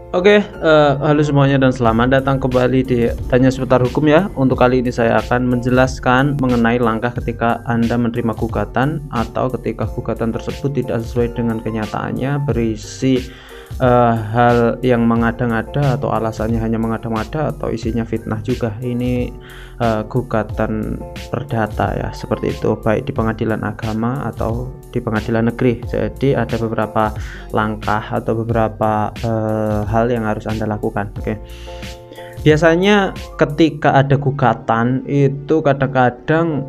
Halo semuanya dan selamat datang kembali di Tanya Seputar Hukum ya. Untuk kali ini saya akan menjelaskan mengenai langkah ketika Anda menerima gugatan atau ketika gugatan tersebut tidak sesuai dengan kenyataannya, berisi hal yang mengada-ngada atau alasannya hanya mengada-ngada atau isinya fitnah juga. Ini gugatan perdata ya, seperti itu, baik di pengadilan agama atau di pengadilan negeri. Jadi ada beberapa langkah atau beberapa hal yang harus Anda lakukan. Biasanya ketika ada gugatan itu kadang-kadang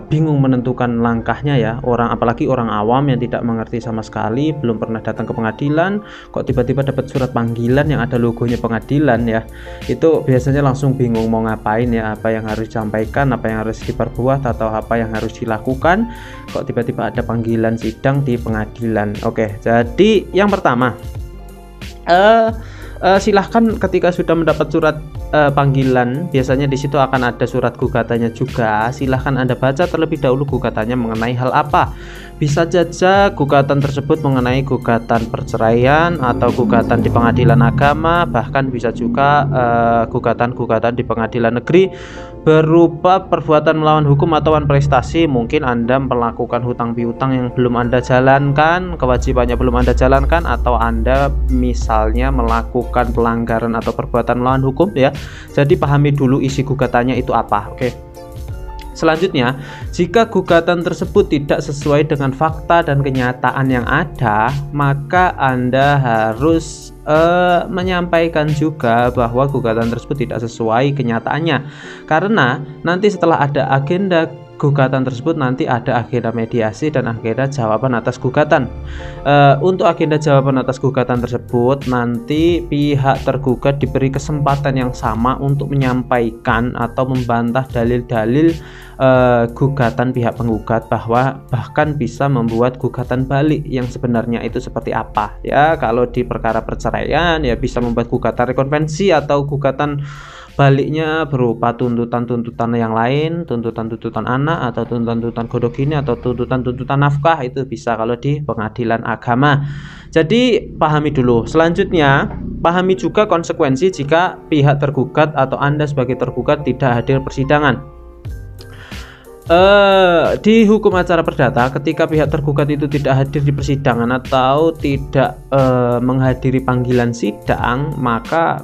bingung menentukan langkahnya ya, apalagi orang awam yang tidak mengerti sama sekali, belum pernah datang ke pengadilan, kok tiba-tiba dapat surat panggilan yang ada logonya pengadilan ya, itu biasanya langsung bingung mau ngapain ya, apa yang harus disampaikan, apa yang harus diperbuat, atau apa yang harus dilakukan, kok tiba-tiba ada panggilan sidang di pengadilan. Jadi yang pertama, silahkan ketika sudah mendapat surat panggilan, biasanya di situ akan ada surat gugatannya juga. Silahkan Anda baca terlebih dahulu gugatannya mengenai hal apa. Bisa saja gugatan tersebut mengenai gugatan perceraian atau gugatan di pengadilan agama, bahkan bisa juga gugatan-gugatan di pengadilan negeri berupa perbuatan melawan hukum atau prestasi. Mungkin Anda melakukan hutang piutang yang belum Anda jalankan, kewajibannya belum Anda jalankan, atau Anda misalnya melakukan pelanggaran atau perbuatan melawan hukum ya. Jadi pahami dulu isi gugatannya itu apa. Selanjutnya, jika gugatan tersebut tidak sesuai dengan fakta dan kenyataan yang ada, maka Anda harus menyampaikan juga bahwa gugatan tersebut tidak sesuai kenyataannya. Karena nanti setelah ada agenda gugatan tersebut, nanti ada agenda mediasi dan agenda jawaban atas gugatan. Untuk agenda jawaban atas gugatan tersebut, nanti pihak tergugat diberi kesempatan yang sama untuk menyampaikan atau membantah dalil-dalil gugatan pihak penggugat, bahkan bisa membuat gugatan balik yang sebenarnya itu seperti apa ya. Kalau di perkara perceraian ya bisa membuat gugatan rekonvensi atau gugatan baliknya berupa tuntutan-tuntutan yang lain, tuntutan-tuntutan anak atau tuntutan-tuntutan godok ini atau tuntutan-tuntutan nafkah, itu bisa kalau di pengadilan agama. Jadi pahami dulu. Selanjutnya, pahami juga konsekuensi jika pihak tergugat atau Anda sebagai tergugat tidak hadir persidangan. Di hukum acara perdata, ketika pihak tergugat itu tidak hadir di persidangan atau tidak menghadiri panggilan sidang, maka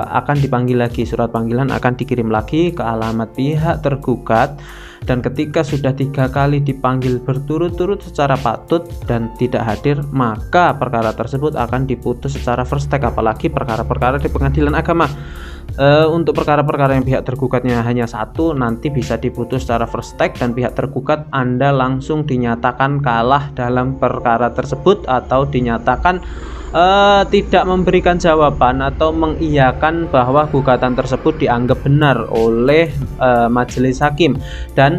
akan dipanggil lagi, surat panggilan akan dikirim lagi ke alamat pihak tergugat. Dan ketika sudah 3 kali dipanggil berturut-turut secara patut dan tidak hadir, maka perkara tersebut akan diputus secara first take, apalagi perkara-perkara di pengadilan agama. Untuk perkara-perkara yang pihak tergugatnya hanya 1, nanti bisa diputus secara first take dan pihak tergugat Anda langsung dinyatakan kalah dalam perkara tersebut atau dinyatakan tidak memberikan jawaban atau mengiyakan bahwa gugatan tersebut dianggap benar oleh majelis hakim, dan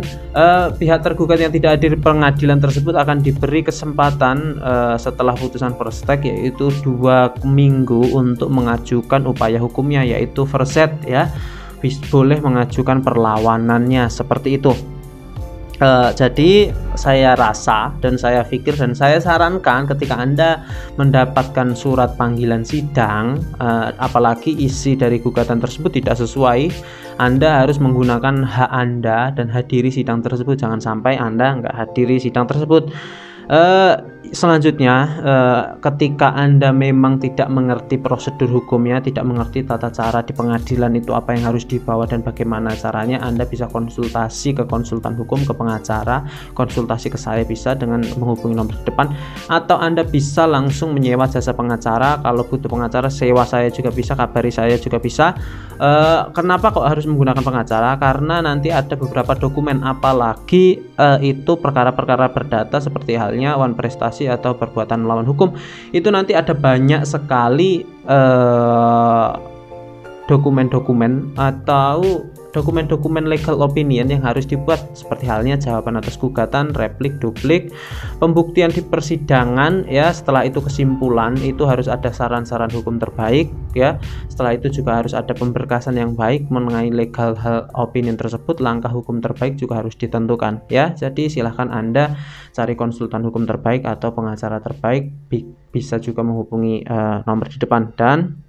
pihak tergugat yang tidak hadir pengadilan tersebut akan diberi kesempatan setelah putusan first take, yaitu 2 minggu untuk mengajukan upaya hukumnya, yaitu verset ya, boleh mengajukan perlawanannya seperti itu. Jadi saya rasa dan saya pikir dan saya sarankan ketika Anda mendapatkan surat panggilan sidang, apalagi isi dari gugatan tersebut tidak sesuai, Anda harus menggunakan hak Anda dan hadiri sidang tersebut. Jangan sampai Anda nggak hadiri sidang tersebut. Selanjutnya, ketika Anda memang tidak mengerti prosedur hukumnya, tidak mengerti tata cara di pengadilan itu apa yang harus dibawa dan bagaimana caranya, Anda bisa konsultasi ke konsultan hukum, ke pengacara, konsultasi ke saya bisa dengan menghubungi nomor di depan, atau Anda bisa langsung menyewa jasa pengacara. Kalau butuh pengacara, sewa saya juga bisa, kabari saya juga bisa. Kenapa kok harus menggunakan pengacara? Karena nanti ada beberapa dokumen, apalagi itu perkara-perkara perdata seperti halnya prestasi atau perbuatan melawan hukum, itu nanti ada banyak sekali dokumen-dokumen atau dokumen-dokumen legal opinion yang harus dibuat, seperti halnya jawaban atas gugatan, replik, duplik, pembuktian di persidangan ya. Setelah itu kesimpulan, itu harus ada saran-saran hukum terbaik ya. Setelah itu juga harus ada pemberkasan yang baik mengenai legal opinion tersebut. Langkah hukum terbaik juga harus ditentukan ya. Jadi silahkan Anda cari konsultan hukum terbaik atau pengacara terbaik, bisa juga menghubungi nomor di depan. Dan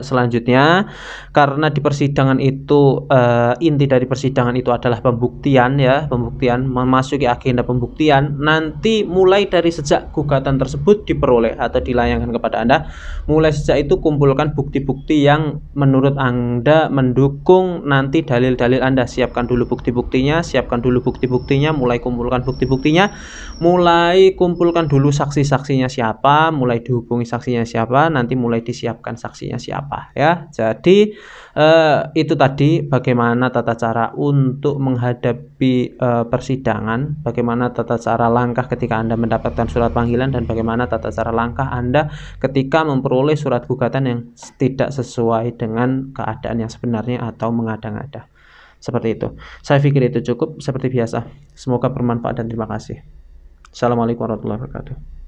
selanjutnya, karena di persidangan itu inti dari persidangan itu adalah pembuktian ya, pembuktian, memasuki agenda pembuktian. Nanti mulai dari sejak gugatan tersebut diperoleh atau dilayangkan kepada Anda, mulai sejak itu kumpulkan bukti-bukti yang menurut Anda mendukung nanti dalil-dalil Anda. Siapkan dulu bukti-buktinya, siapkan dulu bukti-buktinya, mulai kumpulkan bukti-buktinya, mulai kumpulkan dulu saksi-saksinya siapa, mulai dihubungi saksinya siapa, nanti mulai disiapkan saksinya siapa ya. Jadi itu tadi bagaimana tata cara untuk menghadapi persidangan, bagaimana tata cara langkah ketika Anda mendapatkan surat panggilan, dan bagaimana tata cara langkah Anda ketika memperoleh surat gugatan yang tidak sesuai dengan keadaan yang sebenarnya atau mengada-ngada. Seperti itu. Saya pikir itu cukup seperti biasa. Semoga bermanfaat dan terima kasih. Assalamualaikum warahmatullahi wabarakatuh.